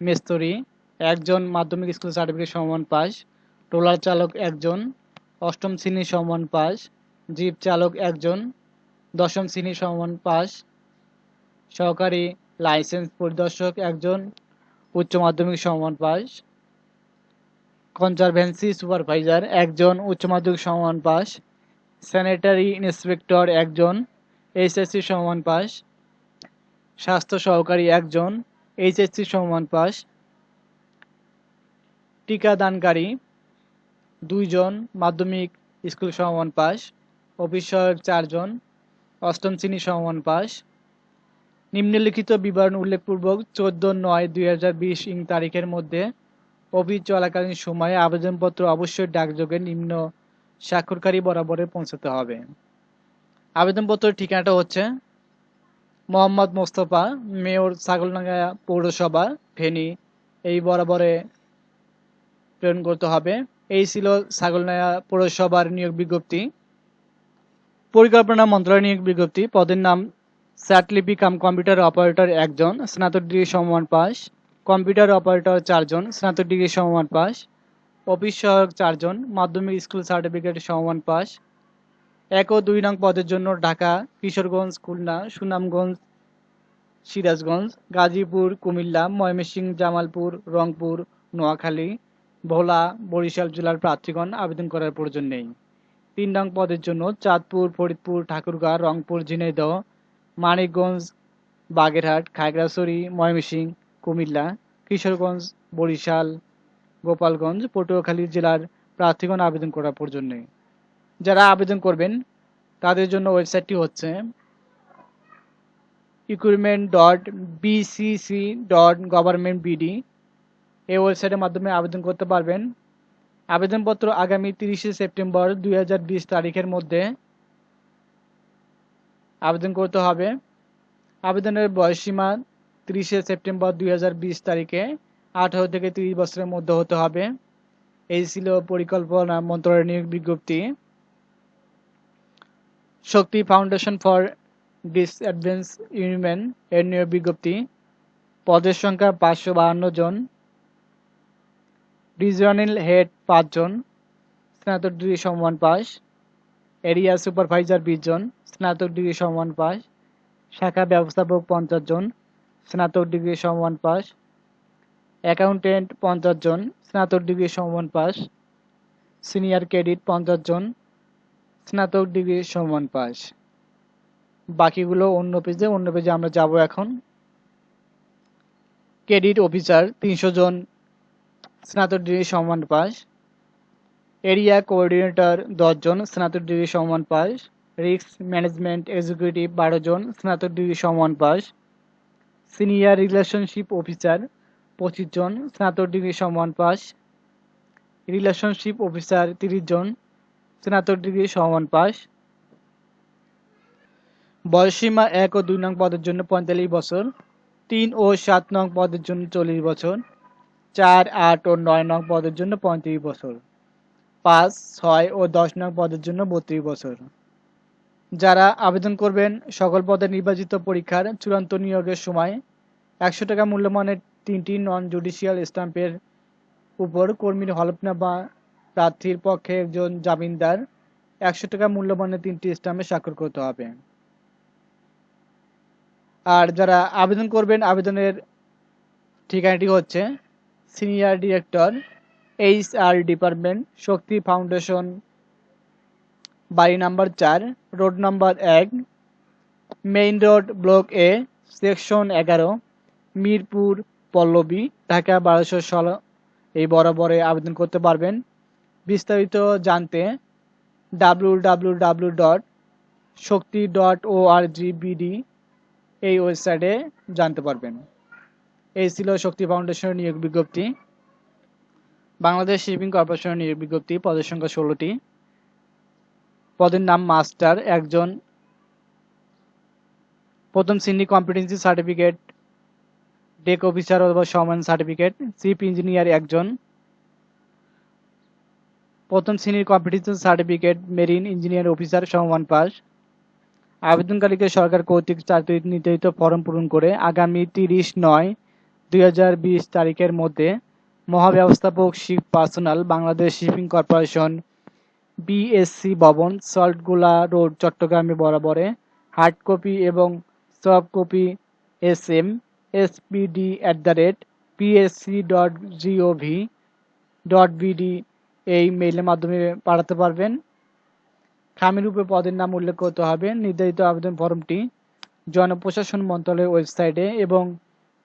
মিস্ত্রি 1 জন, মাধ্যমিক স্কুল সার্টিফিকেট সমান পাস। রোলার চালক 1 জন, 8ম শ্রেণী সমান পাস। জিপ চালক 1 জন, দশম শ্রেণী সমমান পাস। সহকারী লাইসেন্স পরিদর্শক একজন, উচ্চ মাধ্যমিক সমমান পাস। কনজারভেন্সি সুপারভাইজার একজন, উচ্চ মাধ্যমিক সমমান পাস। স্যানিটারি ইন্সপেক্টর একজন, এইচএসসি সমমান পাস। স্বাস্থ্য সহকারী একজন, এইচএসসি সমমান পাস। টিকাদানকারী 2 জন, মাধ্যমিক স্কুল সমমান পাস। অফিস সহায়ক 4 জন, অষ্টম শ্রেণী সমমান পাস। নিম্নলিখিত বিবরণ উল্লেখপূর্বক 14/9/2020 ইং তারিখের মধ্যে অফিস চলাকালীন সময়ে আবেদনপত্র অবশ্যই ডাকযোগে নিম্ন স্বাক্ষরকারী বরাবরে পৌঁছাতে হবে। আবেদনপত্রের ঠিকানাটা হচ্ছে মোহাম্মদ মোস্তফা, মেয়র, ছাগলনাইয়া পৌরসভা, ফেনী, এই বরাবরে প্রেরণ করতে হবে। এই ছিল ছাগলনাইয়া পৌরসভার নিয়োগ বিজ্ঞপ্তি। পরিকল্পনা মন্ত্রণালয় নিয়োগ বিজ্ঞপ্তি। পদের নাম স্যাটলিপি কাম কম্পিউটার অপারেটর একজন, স্নাতক ডিগ্রি সমমান পাস। কম্পিউটার অপারেটর 4 জন, স্নাতক ডিগ্রি সমমান পাস। অফিস সহায়ক 4 জন, মাধ্যমিক স্কুল সার্টিফিকেট সমমান পাস। 1 ও 2 নং পদের জন্য ঢাকা, কিশোরগঞ্জ, খুলনা, সুনামগঞ্জ, সিরাজগঞ্জ, গাজীপুর, কুমিল্লা, ময়মনসিংহ, জামালপুর, রংপুর, নোয়াখালী, ভোলা, বরিশাল জেলার প্রার্থীগণ আবেদন করার প্রয়োজন নেই। 3 নং পদের জন্য চাঁদপুর, ফরিদপুর, ঠাকুরগাঁও, রংপুর, ঝিনাইদহ, মানিকগঞ্জ, বাগেরহাট, খাগড়াছড়ি, ময়মনসিংহ, কুমিল্লা, কিশোরগঞ্জ, বরিশাল, গোপালগঞ্জ, পটুয়াখালী জেলার প্রার্থীগণ আবেদন করার প্রয়োজন নেই। যারা আবেদন করবেন তাদের জন্য ওয়েবসাইটটি হচ্ছে recruitment.bcc.government.bd। এই ওয়েবসাইটের মাধ্যমে আবেদন করতে পারবেন। আবেদনপত্র আগামী 30শে সেপ্টেম্বর 2020 তারিখের মধ্যে আবেদন করতে হবে। আবেদনের বয়সসীমা 30শে সেপ্টেম্বর 2020 তারিখে 18 থেকে 30 বছরের মধ্যে হতে হবে। এই ছিল পরিকল্পনা মন্ত্রণালয়ের নিয়োগ বিজ্ঞপ্তি। শক্তি ফাউন্ডেশন ফর ডিসঅ্যাডভেন্স উইমেন এর নিয়োগ বিজ্ঞপ্তি। পদের সংখ্যা 552 জন। রিজিওনাল হেড 5 জন, স্নাতক ডিগ্রি সমমান পাস। এরিয়া সুপারভাইজার 20 জন, স্নাতক ডিগ্রি সমমান পাস। শাখা ব্যবস্থাপক 50 জন, স্নাতক ডিগ্রি সমমান পাস। অ্যাকাউন্টেন্ট 50 জন, স্নাতক ডিগ্রি সমমান পাস। সিনিয়র ক্যাডেট 50 জন, স্নাতক ডিগ্রি সমমান পাস। বাকিগুলো অন্য পেজে আমরা যাব এখন। ক্যাডেট অফিসার 300 জন, স্নাতক ডিগ্রি সমমান পাস। এরিয়া কোঅর্ডিনেটর 10 জন, স্নাতক ডিগ্রি সমমান পাস। রিস্ক ম্যানেজমেন্ট এক্সিকিউটিভ 12 জন, স্নাতক ডিগ্রি সমমান পাস। সিনিয়র রিলেশনশিপ অফিসার 25 জন, স্নাতক ডিগ্রি সমমান পাস। রিলেশনশিপ অফিসার 30 জন, স্নাতক ডিগ্রি সমমান পাস। বয়সসীমা 1 ও 2 নং পদের জন্য 45 বছর, 3 ও 7 নং পদের জন্য 40 বছর, 4, 8 ও 9 নং পদের জন্য 35 বছর, 5, 6 ও 10 নং পদের জন্য 32 বছর। যারা আবেদন করবেন সকল পদে নির্বাচিত পরীক্ষার চূড়ান্ত নিয়োগের সময় 100 টাকা মূল্যমানের 3টি নন জুডিশিয়াল স্ট্যাম্পের উপর কর্মীর হলফনামা, প্রার্থীর পক্ষে একজন জামিনদার 100 টাকা মূল্যমানের 3টি স্ট্যাম্পে স্বাক্ষর করতে হবে। আর যারা আবেদন করবেন আবেদনের ঠিকানাটি হচ্ছে senior director, HR department, Shakti foundation, বাড়ি number 4, road number 1, main road, block A, section 11, Mirpur, Pallabi, Dhaka 1216 এই বরাবরে আবেদন করতে পারবেন। বিস্তারিত জানতে www.shakti.org.bd এই ওয়েবসাইটে জানতে পারবেন। এই ছিল শক্তি ফাউন্ডেশনের নিয়োগ বিজ্ঞপ্তি। বাংলাদেশ শিপিং কর্পোরেশনের নিয়োগ বিজ্ঞপ্তি। পদের সংখ্যা 16টি। পদের নাম মাস্টার একজন, প্রথম শ্রেণী কম্পিটেন্সি সার্টিফিকেট, ডেক অফিসার অথবা সমান সার্টিফিকেট। চিফ ইঞ্জিনিয়ার একজন, প্রথম শ্রেণীর competency certificate, marine engineer officer সমমান পাস। আবেদনকারীকে সরকার কর্তৃক চাকরির নির্ধারিত ফরম পূরণ করে আগামী 30/9/2020 তারিখের মধ্যে মহাব্যবস্থাপক ship personnel, Bangladesh shipping corporation, BSC ভবন, সল্টগোলা রোড, চট্টগ্রামে বরাবরে হার্ড কপি এবং সফট কপি smpsd@psc.gov.bd এই মেইলের মাধ্যমে পাঠাতে পারবেন। খামিরূপে পদের নাম উল্লেখ করতে হবে। নির্ধারিত আবেদন ফর্মটি জনপ্রশাসন মন্ত্রণালয়ের ওয়েবসাইটে এবং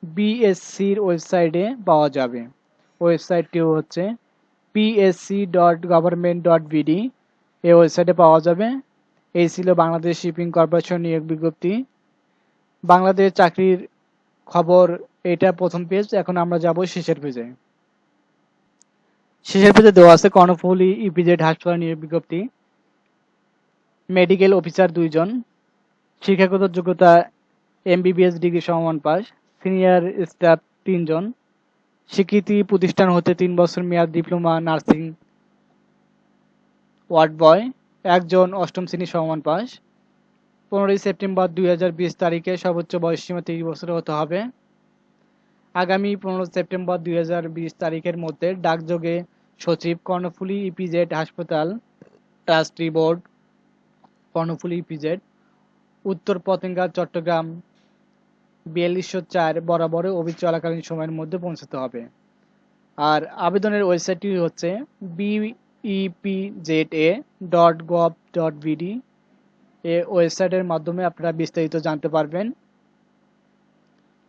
বিএসসির ওয়েবসাইটে পাওয়া যাবে। ওয়েবসাইটটি হচ্ছে psc.government.bd এই ওয়েবসাইটে পাওয়া যাবে। এই ছিল বাংলাদেশ শিপিং কর্পোরেশন নিয়োগ বিজ্ঞপ্তি। বাংলাদেশ চাকরির খবর এটা প্রথম পেজ। এখন আমরা যাব শেষের পেজে। শেষের পেজে দেওয়া আছে কর্ণফুলী ইপিজেড হাসপাতাল নিয়োগ বিজ্ঞপ্তি। মেডিকেল অফিসার 2 জন, শিক্ষাগত যোগ্যতা এমবিবিএস ডিগ্রি সমমান পাস, সিনিয়র স্টাফ 3 জন, স্বীকৃতি প্রতিষ্ঠান হতে 3 বছর মেয়াদ ডিপ্লোমা নার্সিং ওয়ার্ড বয় 1 জন, 8ম শ্রেণী সমমান পাস। 15 সেপ্টেম্বর 2020 তারিখে সর্বোচ্চ বয়সসীমা 30 বছর হতে হবে। আগামী 15 সেপ্টেম্বর 2020 তারিখের মধ্যে ডাকযোগে সচিব, কর্ণফুলী ইপিজেড হাসপাতাল ট্রাস্টি বোর্ড, কর্ণফুলী ইপিজেড, উত্তর পতেঙ্গা, চট্টগ্রাম 4204 বরাবরে অফিস চলাকালীন সময়ের মধ্যে পৌঁছাতে হবে। আর আবেদনের ওয়েবসাইটটি হচ্ছে bepja.gov.bd এই ওয়েবসাইটের মাধ্যমে আপনারা বিস্তারিত জানতে পারবেন।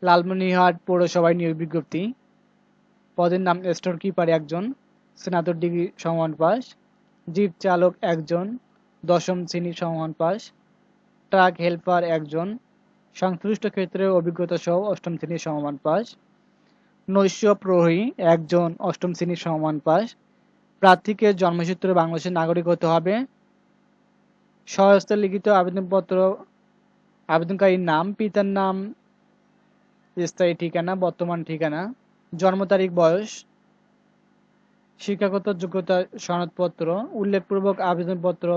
লালমনিরহাট পৌরসভায় নিয়োগ বিজ্ঞপ্তি। পদের নাম স্টোর কিপার 1 জন, স্নাতক ডিগ্রি সমমান পাস, জিপ চালক 1 জন, 10ম শ্রেণী সমমান পাস, ট্রাক হেল্পার 1 জন, সংশ্লিষ্ট ক্ষেত্রে অভিজ্ঞতা সহ 8ম শ্রেণী সমমান পাস, নৈশ প্রহরী 1 জন, 8ম শ্রেণী সমমান পাস। প্রার্থীকে জন্মসূত্রে বাংলাদেশের নাগরিক হতে হবে। স্বহস্তে লিখিত আবেদনপত্র, আবেদনকারীর নাম, পিতার নাম, স্থায়ী ঠিকানা, বর্তমান ঠিকানা, জন্ম তারিখ, বয়স, শিক্ষাগত যোগ্যতা সনদপত্র, উল্লেখপূর্বক আবেদনপত্র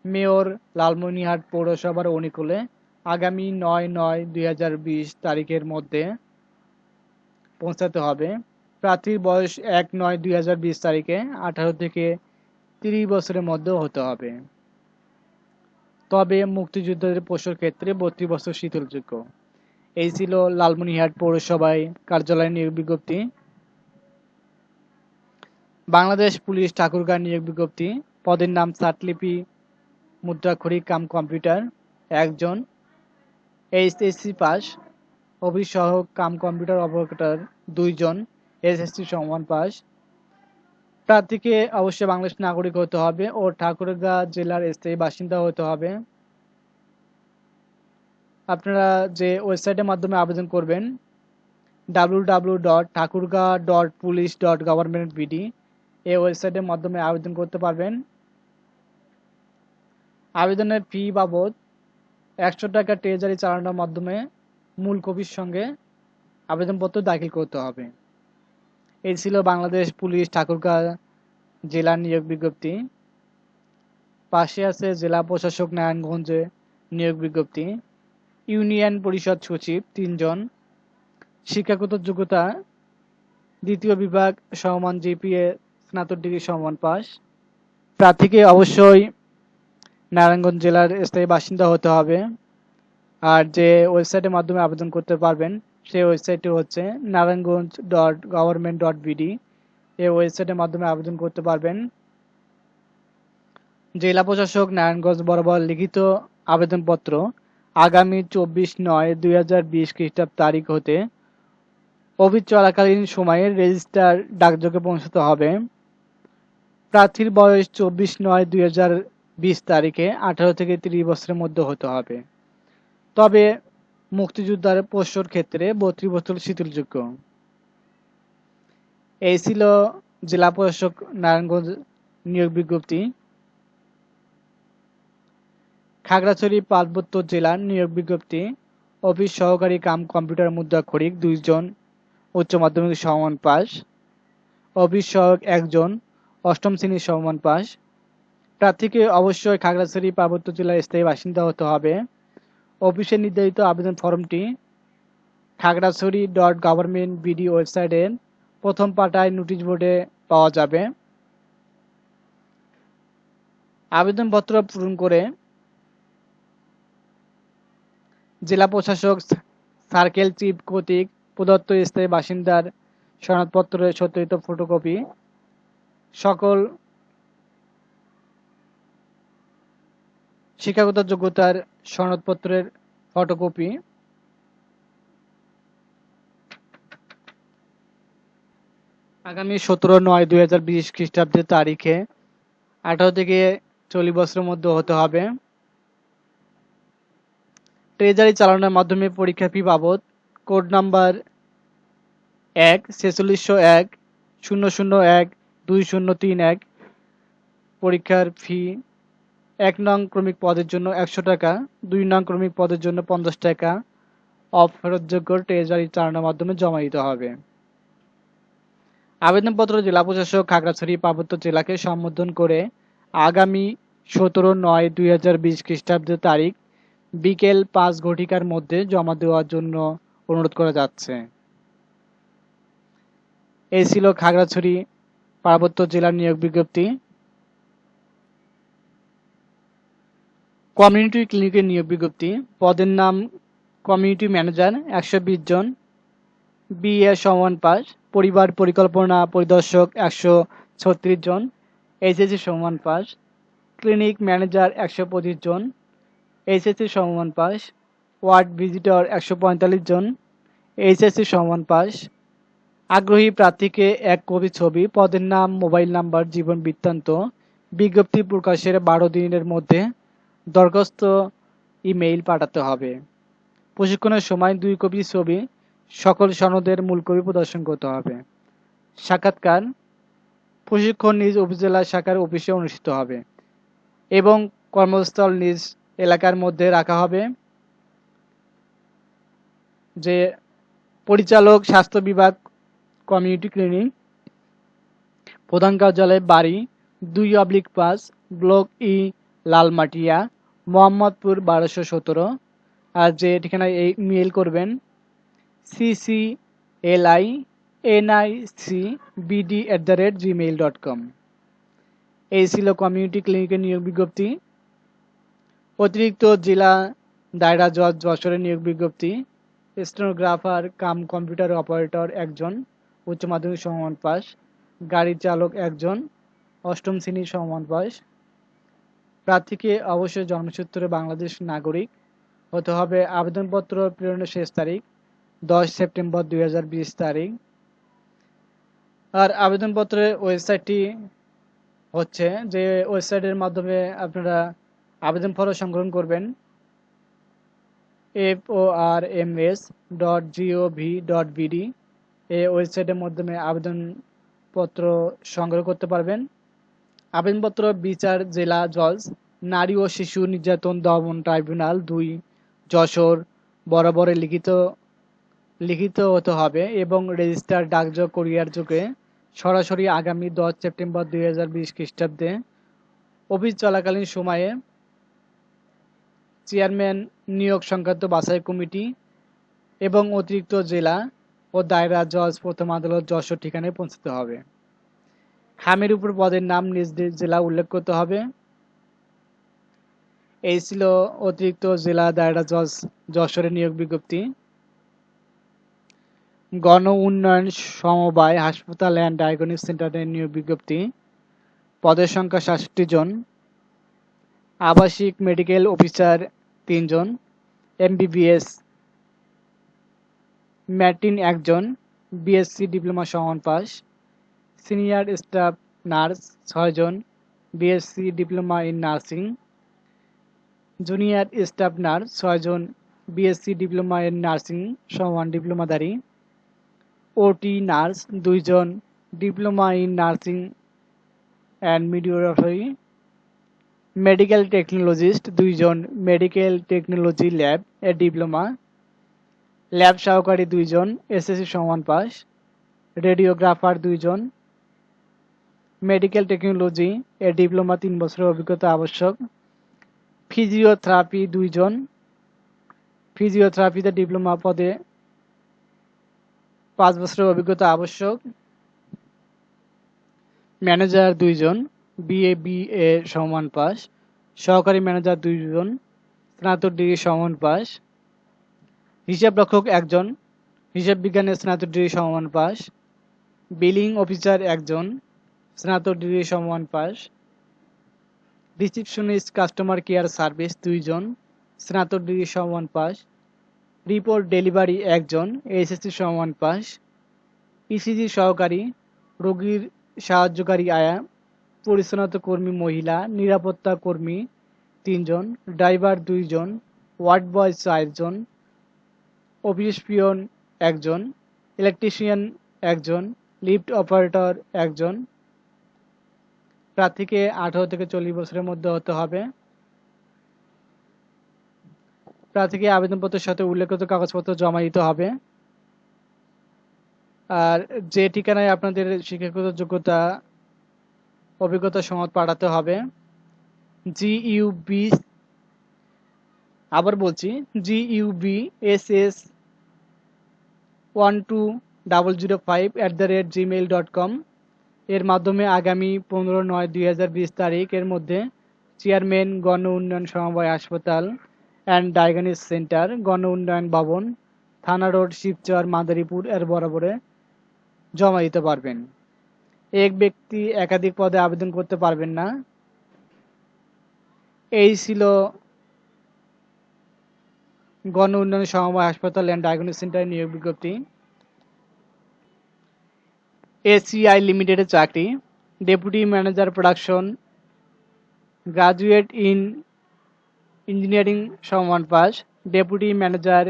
মেয়র, লালমনিরহাট পৌরসভার অনুকূলে আগামী 9/9/2020 তারিখের মধ্যে পৌঁছাতে হবে। প্রার্থীর বয়স 1/9/2020 তারিখে 18 থেকে 30 বছরের মধ্যে হতে হবে। তবে মুক্তিযোদ্ধাদের পোস্টের ক্ষেত্রে 32 বছর শিথিলযোগ্য। এই ছিল লালমনিরহাট পৌরসভায় কার্যালয় নিয়োগ বিজ্ঞপ্তি। বাংলাদেশ পুলিশ ঠাকুরগাঁও নিয়োগ বিজ্ঞপ্তি। পদের নাম সার্টলিপি মুদ্রাক্ষরিক কাম কম্পিউটার 1 জন, এইচএসসি পাস, অফিস সহায়ক কাম কম্পিউটার অপারেটর 2 জন, এসএসসি সমমান পাস। প্রার্থীকে অবশ্যই বাংলাদেশ নাগরিক হতে হবে ও ঠাকুরগাঁও জেলার স্থায়ী বাসিন্দা হতে হবে। আপনারা যে ওয়েবসাইটের মাধ্যমে আবেদন করবেন www.thakurgaon.police.government.bd এই ওয়েবসাইটের মাধ্যমে আবেদন করতে পারবেন। আবেদনের ফি বাবদ 100 টাকা ট্রেজারি চালানোর মাধ্যমে মূল কপির সঙ্গে আবেদনপত্র দাখিল করতে হবে। এই ছিল বাংলাদেশ পুলিশ ঠাকুরগাঁও জেলার নিয়োগ বিজ্ঞপ্তি। পাশে আছে জেলা প্রশাসক নারায়ণগঞ্জে নিয়োগ বিজ্ঞপ্তি। ইউনিয়ন পরিষদ সচিব 3 জন, শিক্ষাগত যোগ্যতা দ্বিতীয় বিভাগ সমমান জিপিএ, স্নাতক ডিগ্রি সমমান পাস। প্রার্থীকে অবশ্যই নারায়ণগঞ্জ জেলার স্থায়ী বাসিন্দা হতে হবে। আর যে ওয়েবসাইটের মাধ্যমে আবেদন করতে পারবেন সেই ওয়েবসাইটটি হচ্ছে narayangganj.government.bd এই ওয়েবসাইটের মাধ্যমে আবেদন করতে পারবেন। জেলা প্রশাসক নারায়ণগঞ্জ বরাবর লিখিত আবেদনপত্র আগামী 24/9/2020 খ্রিস্টাব্দ তারিখ হতে অফিস চলাকালীন সময়ে রেজিস্টার ডাকযোগে পৌঁছাতে হবে। প্রার্থীর বয়স 24/9/2020 তারিখে 18 থেকে 30 বছরের মধ্যে হতে হবে। তবে মুক্তিযোদ্ধার পোস্টের ক্ষেত্রে 32 বছর শিথিলযোগ্য। এই ছিল জেলা প্রশাসক নারায়ণগঞ্জ নিয়োগ বিজ্ঞপ্তি। খাগড়াছড়ি পার্বত্য জেলার নিয়োগ বিজ্ঞপ্তি। অফিস সহকারী কাম কম্পিউটার মুদ্রাক্ষরিক 2 জন, উচ্চ মাধ্যমিক সমমান পাস। অফিস সহায়ক 1 জন, 8ম শ্রেণীর সমমান পাস। প্রার্থীকে অবশ্যই খাগড়াছড়ি পার্বত্য জেলার স্থায়ী বাসিন্দা হতে হবে। অফিসের নির্ধারিত আবেদন ফর্মটি খাগড়াছড়ি.government.bd ওয়েবসাইটের প্রথম পাতায় নোটিশ বোর্ডে পাওয়া যাবে। আবেদনপত্র পূরণ করে জেলা প্রশাসক সার্কেল চিফ কর্তৃক প্রদত্ত স্থায়ী বাসিন্দার সনদপত্রের সত্যায়িত ফটোকপি, সকল শিক্ষাগত যোগ্যতার সনদপত্রের ফটোকপি, আগামী 17/9/2020 খ্রিস্টাব্দের তারিখে 18 থেকে 40 বছরের মধ্যে হতে হবে। ট্রেজারি চালানোর মাধ্যমে পরীক্ষা ফি বাবদ কোড নাম্বার 1-4601-001-2031 পরীক্ষার ফি 1 নং ক্রমিক পদের জন্য 100 টাকা, 2 নং ক্রমিক পদের জন্য 50 টাকা অফেরতযোগ্য ট্রেজারি চালানোর মাধ্যমে জমা দিতে হবে। আবেদনপত্র জেলা প্রশাসক খাগড়াছড়ি পার্বত্য জেলাকে সম্বোধন করে আগামী 17/9/2020 খ্রিস্টাব্দের তারিখ বিকেল 5 ঘটিকার মধ্যে জমা দেওয়ার জন্য অনুরোধ করা যাচ্ছে। এই ছিল খাগড়াছড়ি পার্বত্য জেলার নিয়োগ বিজ্ঞপ্তি। কমিউনিটি ক্লিনিকের নিয়োগ বিজ্ঞপ্তি। পদের নাম কমিউনিটি ম্যানেজার, 120 জন, BA সমান পাস। পরিবার পরিকল্পনা পরিদর্শক 136 জন, HSC সমান পাস। ক্লিনিক ম্যানেজার 125 জন, HSC সমান পাস। ওয়ার্ড ভিজিটর 145 জন, HSC সমান পাস। আগ্রহী প্রার্থীকে 1 কপি ছবি, পদের নাম, মোবাইল নাম্বার, জীবন বৃত্তান্ত। বিজ্ঞপ্তি প্রকাশের 12 দিনের মধ্যে দরখাস্ত ইমেইল পাঠাতে হবে। প্রশিক্ষণের সময় 2 কপি ছবি, সকল সনদের মূল কপি প্রদর্শন করতে হবে। সাক্ষাৎকার প্রশিক্ষণ নিজ উপজেলা শাখার অফিসে অনুষ্ঠিত হবে এবং কর্মস্থল নিজ এলাকার মধ্যে রাখা হবে। যে পরিচালক স্বাস্থ্য বিভাগ কমিউনিটি ক্লিনিক, প্রধান কার্যালয় বাড়ি 2/5 ব্লক ই লালমাটিয়া, মোহাম্মদপুর 1217। আর যে ঠিকানায় ইমেল করবেন cclinicbd@gmail.com। এই ছিল কমিউনিটি ক্লিনিকের নিয়োগ বিজ্ঞপ্তি। অতিরিক্ত জেলা দায়রা জজ যশোরের নিয়োগ বিজ্ঞপ্তি। স্টেনোগ্রাফার কাম কম্পিউটার অপারেটর 1 জন, উচ্চ মাধ্যমিক সমমান পাস। গাড়ি চালক 1 জন, 8ম শ্রেণী সমমান পাস। প্রার্থীকে অবশ্যই জন্মসূত্রে বাংলাদেশ নাগরিক হতে হবে। আবেদনপত্র প্রেরণের শেষ তারিখ 10 সেপ্টেম্বর 2020 তারিখ। আর আবেদনপত্রের ওয়েবসাইটটি হচ্ছে, যে ওয়েবসাইটের মাধ্যমে আপনারা আবেদন ফর্ম সংগ্রহ করবেন, forms.gov.bd। এই ওয়েবসাইটের মাধ্যমে আবেদনপত্র সংগ্রহ করতে পারবেন। আবেদনপত্র বিচার জেলা জজ, নারী ও শিশু নির্যাতন দমন ট্রাইব্যুনাল 2 যশোর বরাবরে লিখিত হতে হবে এবং রেজিস্টার ডাকযোগে কুরিয়ার যোগে সরাসরি আগামী 10 সেপ্টেম্বর 2020 খ্রিস্টাব্দে অফিস চলাকালীন সময়ে চেয়ারম্যান নিয়োগ সংক্রান্ত বাছাই কমিটি এবং অতিরিক্ত জেলা ও দায়রা জজ প্রথম আদালত যশোর ঠিকানায় পৌঁছতে হবে। খামের উপর পদের নাম নিজ নিজ জেলা উল্লেখ করতে হবে। এই ছিল অতিরিক্ত জেলা দায়রা জজ যশোরের নিয়োগ বিজ্ঞপ্তি। গণ উন্নয়ন সমবায় হাসপাতাল অ্যান্ড ডায়াগনস্টিক সেন্টারের নিয়োগ বিজ্ঞপ্তি। পদের সংখ্যা 67 জন। আবাসিক মেডিকেল অফিসার 3 জন, MBBS ম্যাট্রিন 1 জন, BSc ডিপ্লোমা সমান পাস। সিনিয়র স্টাফ নার্স 6 জন, BSc diploma in nursing. Junior staff nurse 6 জন, BSc ডিপ্লোমা ইন নার্সিং সমান ডিপ্লোমাধারী। OT নার্স 2 জন, diploma in nursing and midwifery. Medical technologist 2 জন, মেডিকেল টেকনোলজি ল্যাব এর ডিপ্লোমা। ল্যাব সহকারী 2 জন, SSC সমান পাস। রেডিওগ্রাফার 2 জন, মেডিকেল টেকনোলজি এর ডিপ্লোমা 3 বছরের অভিজ্ঞতা আবশ্যক। ফিজিওথেরাপি 2 জন, ফিজিওথেরাপিতে ডিপ্লোমা পদে 5 বছরের অভিজ্ঞতা আবশ্যক। ম্যানেজার 2 জন, BA সমান পাস। সহকারী ম্যানেজার 2 জন, স্নাতক ডিগ্রি সমান পাস। হিসাব রক্ষক একজন, হিসাব বিজ্ঞানে স্নাতক ডিগ্রি সমমান পাস। বিলিং অফিসার একজন, স্নাতক ডিগ্রি সমমান pass. Receptionist customer care service 2 জন, স্নাতক ডিগ্রি সমমান পাস। রিপোর্ট ডেলিভারি একজন, এসএসসি সমমান পাস। ইসিজি সহকারী, রোগীর সাহায্যকারী আয়া, পরিচ্ছন্নতা কর্মী মহিলা, নিরাপত্তা কর্মী 3 জন, ড্রাইভার 2 জন, ওয়ার্ড বয় 4 জন, অফিস পিয়ন একজন, ইলেকট্রিশিয়ান একজন, লিফট অপারেটর একজন। প্রার্থীকে 18 থেকে 40 বছরের মধ্যে হতে হবে। প্রার্থীকে আবেদনপত্রের সাথে উল্লেখিত কাগজপত্র জমা দিতে হবে। আর যে ঠিকানায় আপনাদের শিক্ষাগত যোগ্যতা অভিজ্ঞতা সনদ পাঠাতে হবে, GUB, আবার বলছি, GUBSS 12005@gmail.com এর মাধ্যমে আগামী 15/9/2020 তারিখ এর মধ্যে চেয়ারম্যান গণ উন্নয়ন সমবায় হাসপাতাল অ্যান্ড ডায়াগনস্টিক সেন্টার, গণ উন্নয়ন ভবন, থানা রোড, শিবচর, মাদারীপুর এর বরাবরে জমা দিতে পারবেন। এক ব্যক্তি একাধিক পদে আবেদন করতে পারবেন না। এই ছিল গণ উন্নয়ন সমবায় হাসপাতাল অ্যান্ড ডায়াগনস্টিক সেন্টারের নিয়োগ বিজ্ঞপ্তি। এসিআই লিমিটেডের চাকরি, deputy manager production, graduate in engineering সমমান পাস, ডেপুটি ম্যানেজার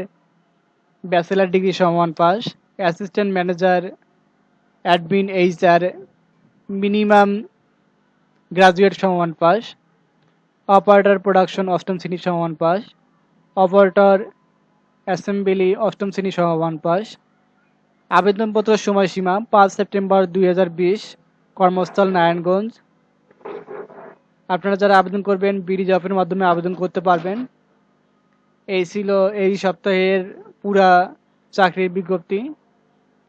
ব্যাচেলার ডিগ্রি সমমান পাস, assistant manager admin HR minimum graduate সমমান পাস, অপারেটর প্রোডাকশন 8ম শ্রেণী সমমান পাস, অপারেটর অ্যাসেম্বলি 8ম শ্রেণী সমমান পাস। আবেদনপত্র সময়সীমা 5 সেপ্টেম্বর 2020, কর্মস্থল নারায়ণগঞ্জ। আপনারা যারা আবেদন করবেন বিডি জবের মাধ্যমে আবেদন করতে পারবেন। এই ছিল এই সপ্তাহের পুরা চাকরির বিজ্ঞপ্তি।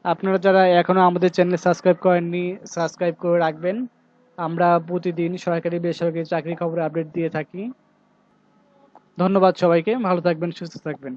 আপনারা যারা এখনও আমাদের চ্যানেল সাবস্ক্রাইব করেননি, সাবস্ক্রাইব করে রাখবেন। আমরা প্রতিদিন সরকারি বেসরকারি চাকরি খবর আপডেট দিয়ে থাকি। ধন্যবাদ সবাইকে, ভালো থাকবেন, সুস্থ থাকবেন।